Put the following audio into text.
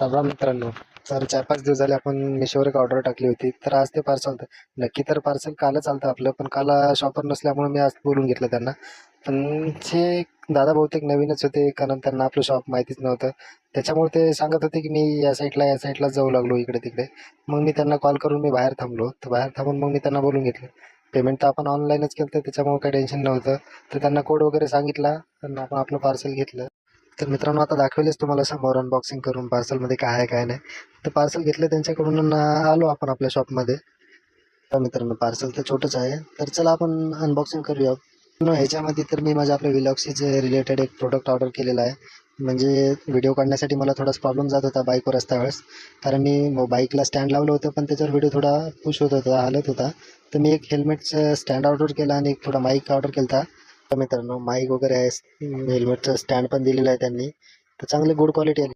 राम राम मित्रांनो. तर 4-5 दिवस झाले आपण मिशोवर एक ऑर्डर टाकली होती. तर आज ते पार्सल आलं. नक्की तर पार्सल कालच आलं आपलं, पण काल शॉपर नसल्यामुळे मी आज बोलून घेतलं त्यांना. पण ते दादा बहुतेक नवीनच होते, कारण त्यांना आपलं शॉप माहितीच नव्हतं. त्याच्यामुळे ते सांगत होते की मी या साईडला जाऊ लागलो इकडे-तिकडे. मग मी त्यांना कॉल करून मी बाहेर थांबलो. तर बाहेर थांबून मग मी त्यांना बोलून घेतलं. पेमेंट तर आपण ऑनलाईनच केलं, त्याच्यामुळे काही टेन्शन नव्हतं. तर त्यांना कोड वगैरे सांगितला, त्यांना आपण आपलं पार्सल घेतलं. तर मित्रांनो, आता दाखवलेच तुम्हाला समोर अनबॉक्सिंग करून पार्सलमध्ये काय आहे काय नाही. तर पार्सल घेतलं त्यांच्याकडून आणि आलो आपण आपल्या शॉपमध्ये. तर मित्रांनो, पार्सल तर छोटंच आहे, तर चला आपण अनबॉक्सिंग करूया. ह्याच्यामध्ये तर मी माझ्या आपल्या व्लॉग्सचे रिलेटेड एक प्रोडक्ट ऑर्डर केलेला आहे. म्हणजे व्हिडिओ काढण्यासाठी मला थोडाच प्रॉब्लेम जात होता बाईकवर असता वेळेस, कारण मी बाईकला स्टँड लावलं होतं, पण त्याच्यावर व्हिडिओ थोडा पुश होत होता, हालत होता. तर मी एक हेल्मेटचं स्टँड ऑर्डर केला आणि एक थोडा माईक ऑर्डर केला होता. तर मित्रांनो, माईक वगैरे आहे, हेल्मेटचं स्टँड पण दिलेलं आहे त्यांनी. तर चांगली गुड क्वालिटी आहे.